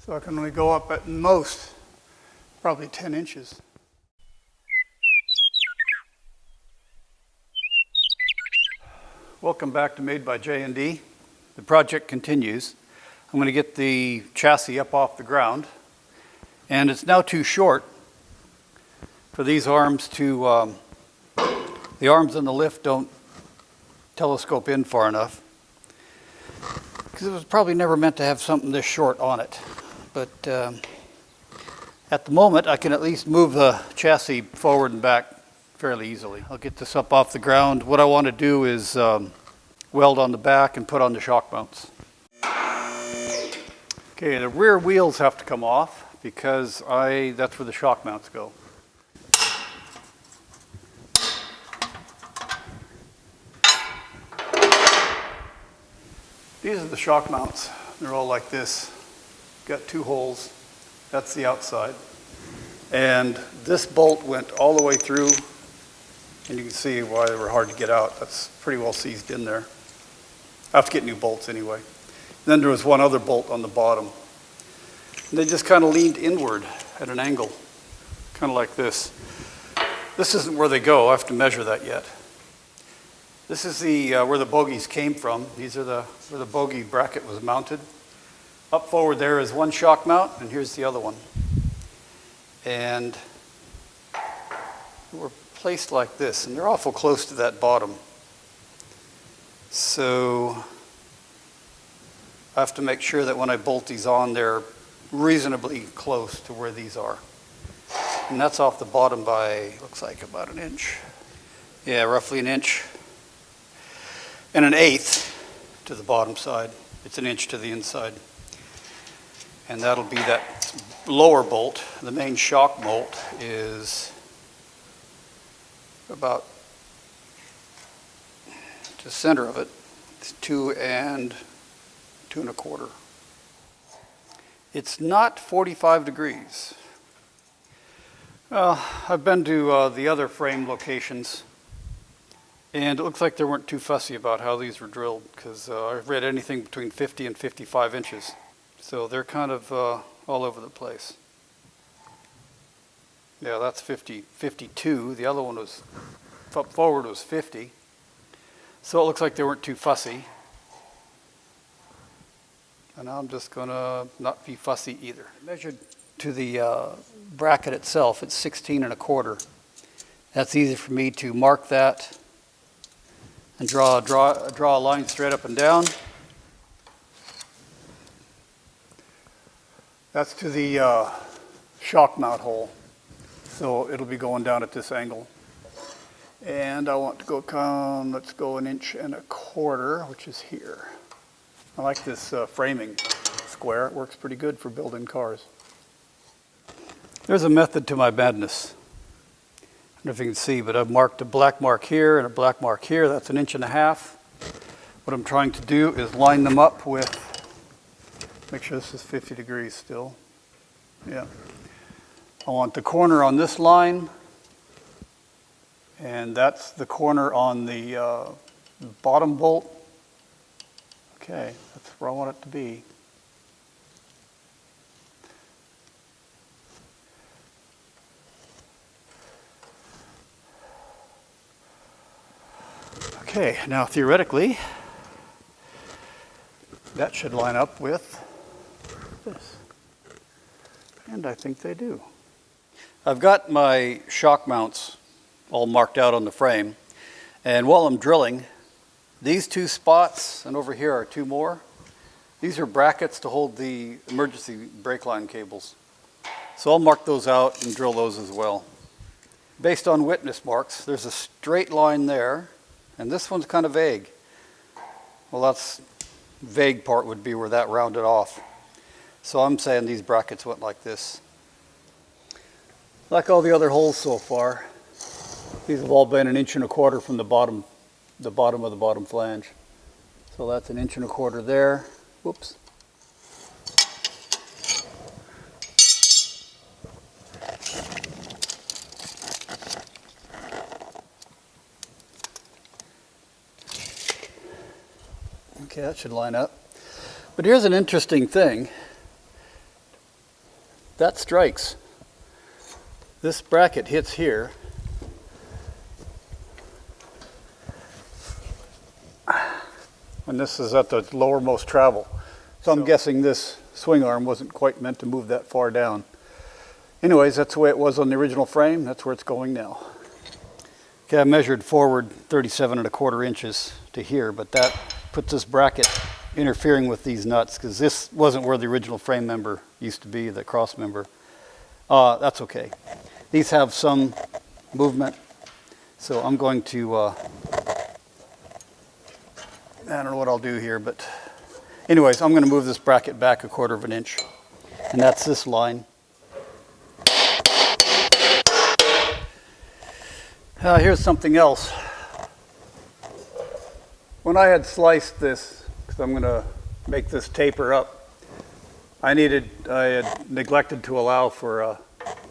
So I can only go up at most probably 10 inches. Welcome back to Made by J&D. The project continues. I'm going to get the chassis up off the ground, and it's now too short for these arms to, the arms on the lift don't telescope in far enough, because it was probably never meant to have something this short on it. But at the moment, I can at least move the chassis forward and back fairly easily. I'll get this up off the ground. What I want to do is weld on the back and put on the shock mounts. Okay, the rear wheels have to come off because that's where the shock mounts go. These are the shock mounts. They're all like this. Got two holes. That's the outside. And this bolt went all the way through, and you can see why they were hard to get out. That's pretty well seized in there. I have to get new bolts anyway. And then there was one other bolt on the bottom. And they just kind of leaned inward at an angle, kind of like this. This isn't where they go. I have to measure that yet. This is where the bogies came from. These are where the bogie bracket was mounted. Up forward there is one shock mount, and here's the other one. And we're placed like this, and they're awful close to that bottom. So I have to make sure that when I bolt these on, they're reasonably close to where these are. And that's off the bottom by, looks like about an inch. Yeah, roughly an inch. And an eighth to the bottom side. It's an inch to the inside. And that'll be that lower bolt. The main shock bolt is about the center of it. It's 2 and 2 1/4. It's not 45 degrees. I've been to the other frame locations, and it looks like they weren't too fussy about how these were drilled, because I've read anything between 50 and 55 inches. So they're kind of all over the place. Yeah, that's 52. The other one was, up forward was 50. So it looks like they weren't too fussy. And I'm just going to not be fussy either. Measured to the bracket itself, it's 16 1/4. That's easy for me to mark that and draw a line straight up and down. That's to the shock mount hole. So it'll be going down at this angle. And I want to go, let's go 1 1/4 inches, which is here. I like this framing square. It works pretty good for building cars. There's a method to my madness. I don't know if you can see, but I've marked a black mark here and a black mark here. That's 1.5 inches. What I'm trying to do is line them up with, make sure this is 50 degrees still. Yeah. I want the corner on this line, and that's the corner on the bottom bolt. Okay, that's where I want it to be. Okay, now theoretically, that should line up with this. And I think they do. I've got my shock mounts all marked out on the frame. And while I'm drilling, these 2 spots, and over here are 2 more, these are brackets to hold the emergency brake line cables. So I'll mark those out and drill those as well. Based on witness marks, there's a straight line there, and this one's kind of vague. Well, that's vague part would be where that rounded off. So I'm saying these brackets went like this. Like all the other holes so far, these have all been 1 1/4 inches from the bottom of the bottom flange. So that's 1 1/4 inches there. Whoops. Okay, that should line up. But here's an interesting thing. that strikes. This bracket hits here. And this is at the lowermost travel. So I'm guessing this swing arm wasn't quite meant to move that far down. Anyways, that's the way it was on the original frame. That's where it's going now. Okay, I measured forward 37¼ inches to here, but that puts this bracket interfering with these nuts because this wasn't where the original frame member used to be, the cross member. That's okay. These have some movement, so I'm going to, I don't know what I'll do here, but anyways, I'm going to move this bracket back 1/4 inch, and that's this line. Here's something else. When I had sliced this, because I'm going to make this taper up, I had neglected to allow for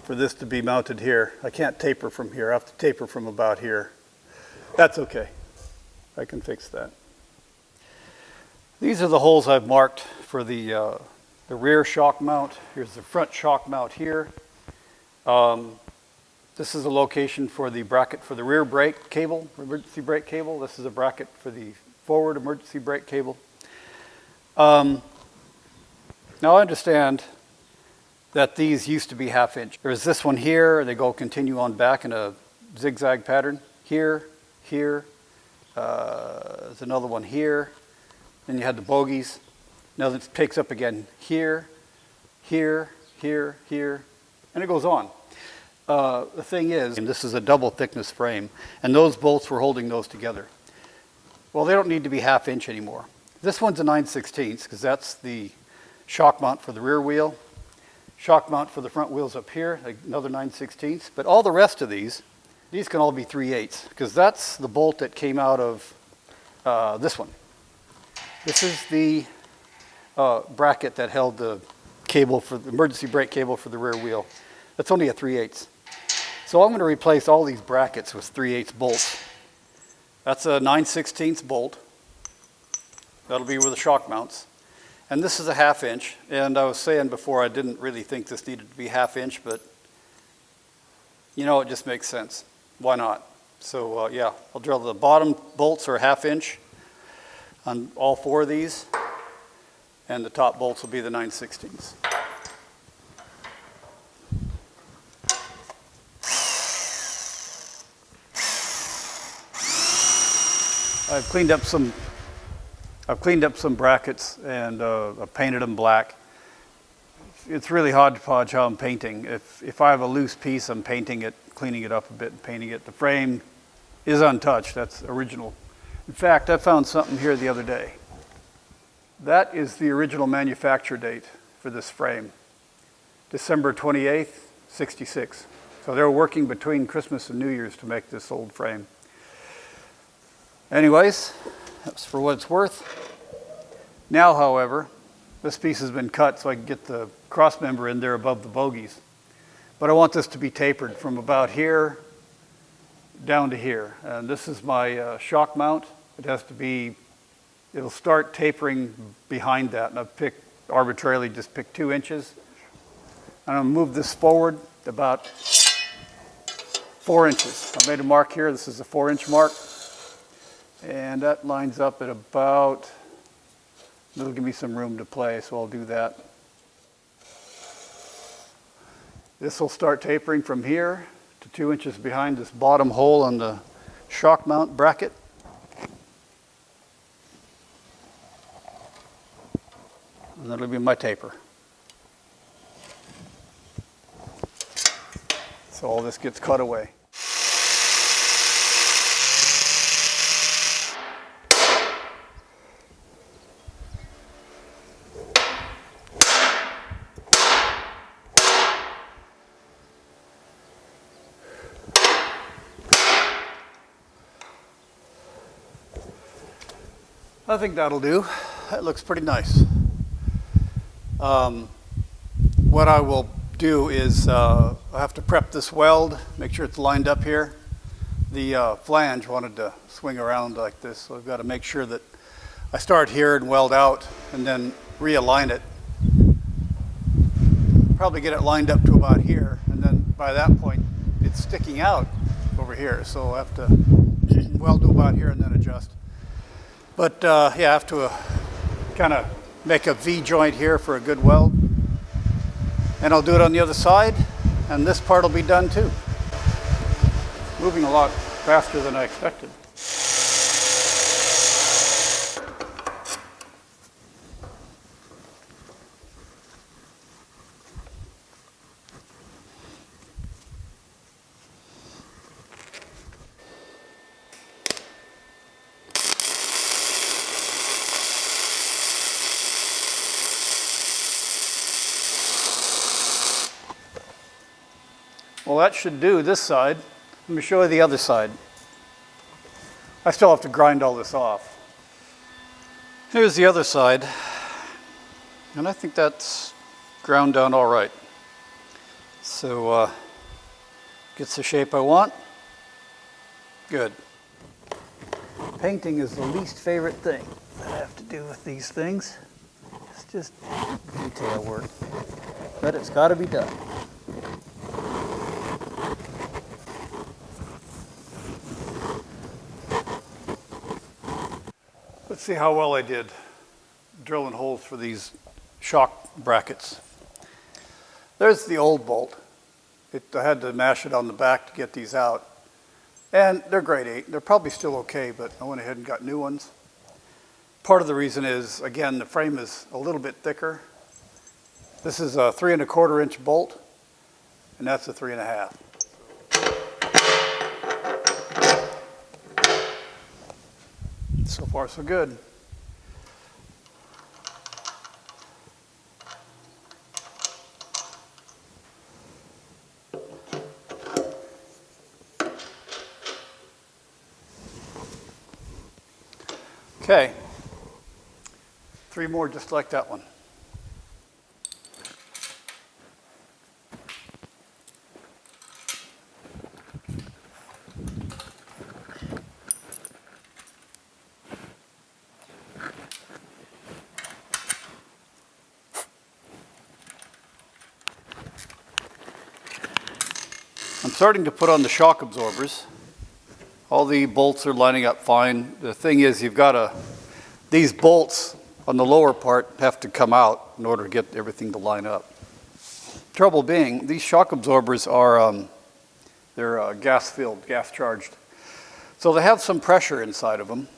this to be mounted here. I can't taper from here. I have to taper from about here. That's okay. I can fix that. These are the holes I've marked for the rear shock mount. Here's the front shock mount here. This is a location for the bracket for the rear brake cable, emergency brake cable. This is a bracket for the forward emergency brake cable. Now I understand that these used to be 1/2 inch. There's this one here. They go continue on back in a zigzag pattern. Here, here. There's another one here. Then you had the bogies. Now this takes up again here, here, here, here, and it goes on. The thing is, and this is a double thickness frame, and those bolts were holding those together. Well, they don't need to be 1/2 inch anymore. This one's a 9/16 because that's the shock mount for the rear wheel. Shock mount for the front wheel's up here, another 9/16. But all the rest of these can all be 3/8 because that's the bolt that came out of this one. This is the bracket that held the cable for the emergency brake cable for the rear wheel. That's only a 3/8. So I'm going to replace all these brackets with 3/8 bolts. That's a 9/16 bolt. That'll be where the shock mounts. And this is a 1/2 inch. And I was saying before I didn't really think this needed to be 1/2 inch, but you know, it just makes sense. Why not? So yeah, I'll drill the bottom bolts are 1/2 inch on all 4 of these, and the top bolts will be the 9/16. I've cleaned up some brackets and I've painted them black. It's really hodgepodge how I'm painting. If I have a loose piece, I'm painting it, cleaning it up a bit and painting it. The frame is untouched. That's original. In fact, I found something here the other day. That is the original manufacture date for this frame, December 28th, 66. So they were working between Christmas and New Year's to make this old frame. Anyways, that's for what it's worth. Now, however, this piece has been cut so I can get the cross member in there above the bogies. But I want this to be tapered from about here down to here. And this is my shock mount. It has to be, it'll start tapering behind that. And I've arbitrarily just picked 2 inches. And I'm going to move this forward about 4 inches. I made a mark here. This is a 4-inch mark. And that lines up at about, it'll give me some room to play, so I'll do that. This will start tapering from here to 2 inches behind this bottom hole on the shock mount bracket. And that'll be my taper. So all this gets cut away. I think that'll do. That looks pretty nice. What I will do is I have to prep this weld, make sure it's lined up here. The flange wanted to swing around like this, so I've got to make sure that I start here and weld out and then realign it. probably get it lined up to about here, and then by that point, it's sticking out over here, so I'll have to weld to about here and then adjust. But yeah, I have to kind of make a V joint here for a good weld. And I'll do it on the other side, and this part will be done too. Moving a lot faster than I expected. Well, that should do this side. Let me show you the other side. I still have to grind all this off. Here's the other side. And I think that's ground down all right. So, gets the shape I want. Good. Painting is the least favorite thing that I have to do with these things. It's just detail work. But it's got to be done. Let's see how well I did drilling holes for these shock brackets. There's the old bolt. I had to mash it on the back to get these out. And they're grade 8. They're probably still okay, but I went ahead and got new ones. Part of the reason is, again, the frame is a little bit thicker. This is a 3 1/4 inch bolt, and that's a 3 1/2. So far, so good. Okay, 3 more just like that one. I'm starting to put on the shock absorbers. All the bolts are lining up fine. The thing is, these bolts on the lower part have to come out in order to get everything to line up. Trouble being, these shock absorbers are, they're gas-filled, gas-charged. So they have some pressure inside of them.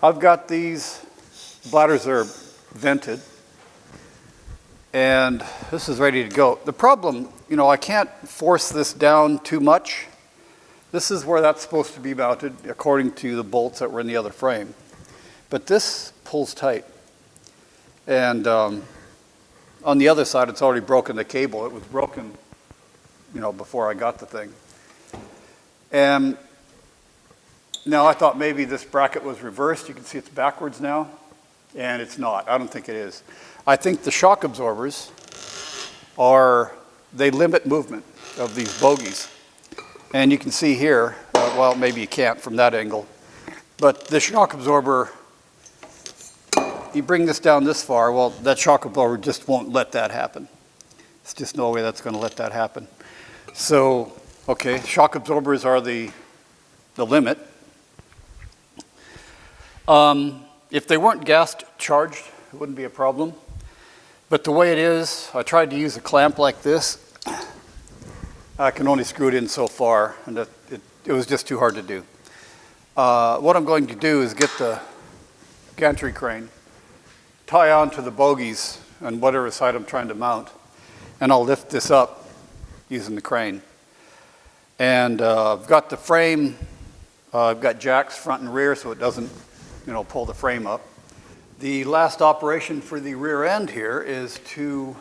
I've got these bladders are vented, and this is ready to go. The problem, I can't force this down too much. This is where that's supposed to be mounted according to the bolts that were in the other frame. But this pulls tight. And on the other side, it's already broken the cable. It was broken, before I got the thing. And now I thought maybe this bracket was reversed. You can see it's backwards now, and it's not. I don't think it is. I think the shock absorbers they limit movement of these bogies. And you can see here, well, maybe you can't from that angle, but the shock absorber, you bring this down this far, well, that shock absorber just won't let that happen. There's just no way that's going to let that happen. So, okay, shock absorbers are the limit. If they weren't gas charged, it wouldn't be a problem. But the way it is, I tried to use a clamp like this. I can only screw it in so far, and it was just too hard to do. What I'm going to do is get the gantry crane, tie onto the bogies on whatever side I'm trying to mount, and I'll lift this up using the crane. And I've got the frame, I've got jacks front and rear so it doesn't, pull the frame up. The last operation for the rear end here is to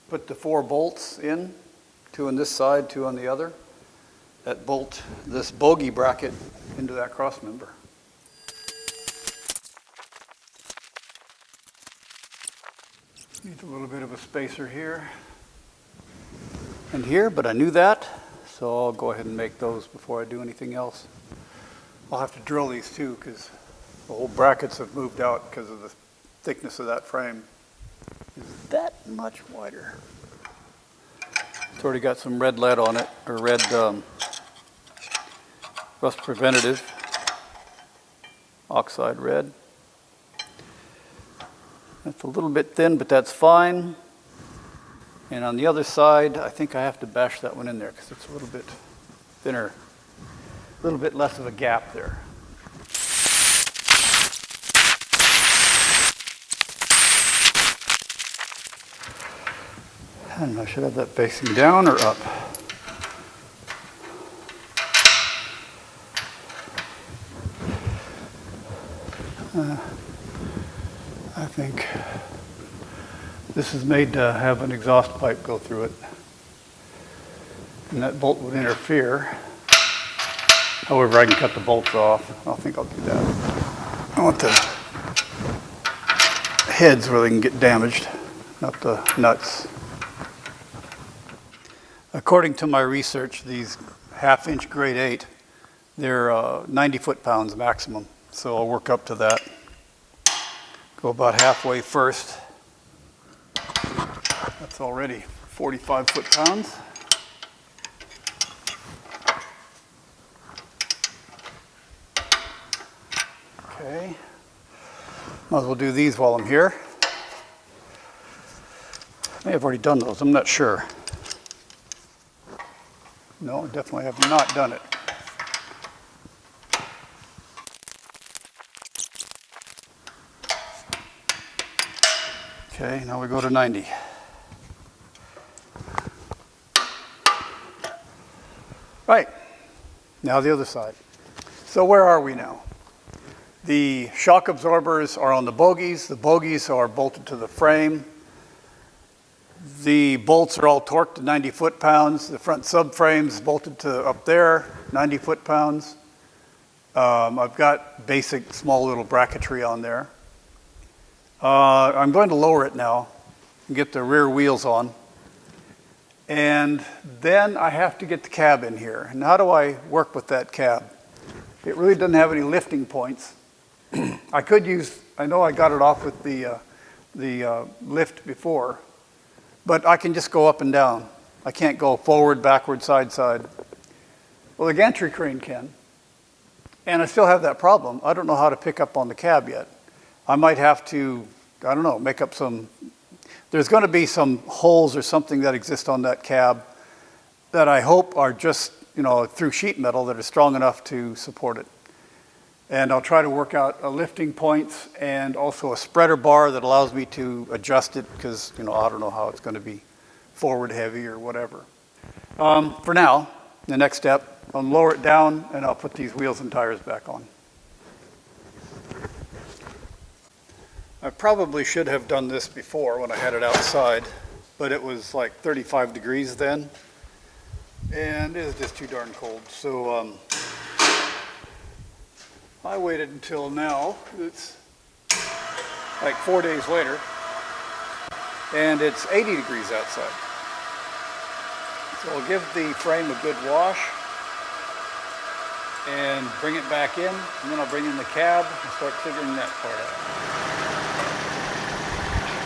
put the 4 bolts in. 2 on this side, 2 on the other, that bolt this bogie bracket into that cross member. Needs a little bit of a spacer here and here, but I knew that, so I'll go ahead and make those before I do anything else. I'll have to drill these too, because the whole brackets have moved out because of the thickness of that frame. Is that much wider. It's already got some red lead on it, or red rust preventative, oxide red. That's a little bit thin, but that's fine. And on the other side, I think I have to bash that one in there because it's a little bit thinner, a little bit less of a gap there. And I should have that facing down or up. I think this is made to have an exhaust pipe go through it. And that bolt would interfere. However, I can cut the bolts off. I don't think I'll do that. I want the heads where they can get damaged, not the nuts. According to my research, these half-inch grade 8, they're 90 foot-pounds maximum. So I'll work up to that. Go about halfway first. That's already 45 foot-pounds. Okay. Might as well do these while I'm here. May have already done those, I'm not sure. No, definitely have not done it. Okay, now we go to 90. Right, now the other side. So where are we now? The shock absorbers are on the bogies. The bogies are bolted to the frame. The bolts are all torqued to 90 foot-pounds. The front subframe's bolted to up there, 90 foot-pounds. I've got basic small little bracketry on there. I'm going to lower it now and get the rear wheels on. And then I have to get the cab in here. And how do I work with that cab? It really doesn't have any lifting points. I could use, I know I got it off with the lift before, but I can just go up and down. I can't go forward, backward, side, side. Well, the gantry crane can. And I still have that problem. I don't know how to pick up on the cab yet. I might have to, I don't know, make up some, there's going to be some holes or something that exist on that cab that I hope are just, you know, through sheet metal that are strong enough to support it. And I'll try to work out a lifting points and also a spreader bar that allows me to adjust it because, you know, I don't know how it's going to be forward heavy or whatever. For now, the next step, I'll lower it down and I'll put these wheels and tires back on. I probably should have done this before when I had it outside, but it was like 35 degrees then, and it was just too darn cold. So I waited until now. It's like 4 days later, and it's 80 degrees outside. So I'll give the frame a good wash and bring it back in, and then I'll bring in the cab and start figuring that part out.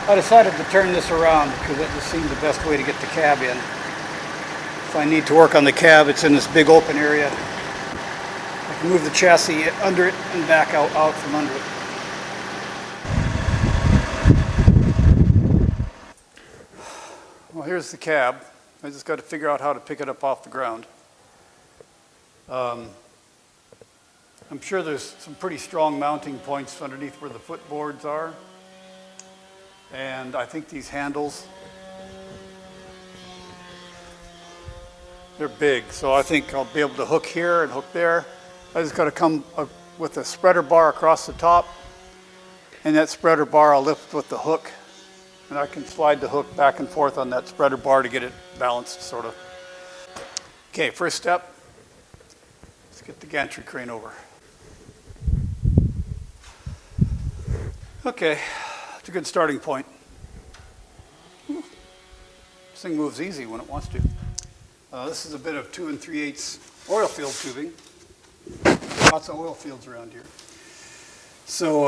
I decided to turn this around because it just seemed the best way to get the cab in. If I need to work on the cab, it's in this big open area. I can move the chassis under it and back out from under it. Well, here's the cab. I just got to figure out how to pick it up off the ground. I'm sure there's some pretty strong mounting points underneath where the footboards are. And I think these handles, they're big, so I think I'll be able to hook here and hook there. I just got to come with a spreader bar across the top, and that spreader bar I'll lift with the hook, and I can slide the hook back and forth on that spreader bar to get it balanced, sort of. Okay, first step, let's get the gantry crane over. Okay. It's a good starting point. This thing moves easy when it wants to. This is a bit of 2 3/8 oil field tubing. Lots of oil fields around here. So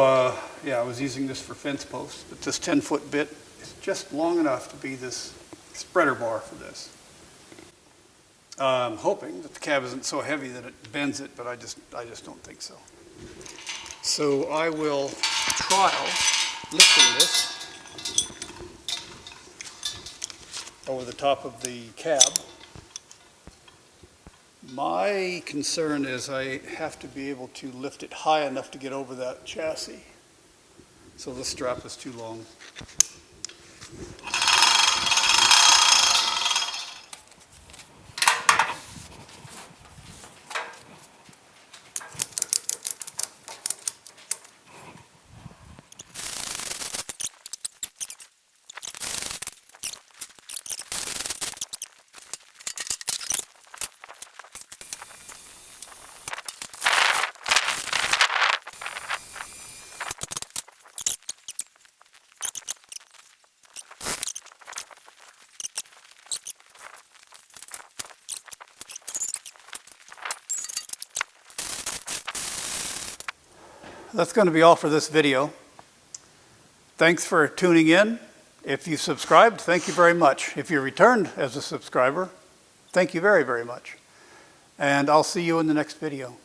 yeah, I was using this for fence posts, but this 10-foot bit is just long enough to be this spreader bar for this. I'm hoping that the cab isn't so heavy that it bends it, but I just don't think so. So I will trial lifting this over the top of the cab. My concern is I have to be able to lift it high enough to get over that chassis. So this strap is too long. That's going to be all for this video. Thanks for tuning in. If you subscribed, thank you very much. If you returned as a subscriber, thank you very, very much. And I'll see you in the next video.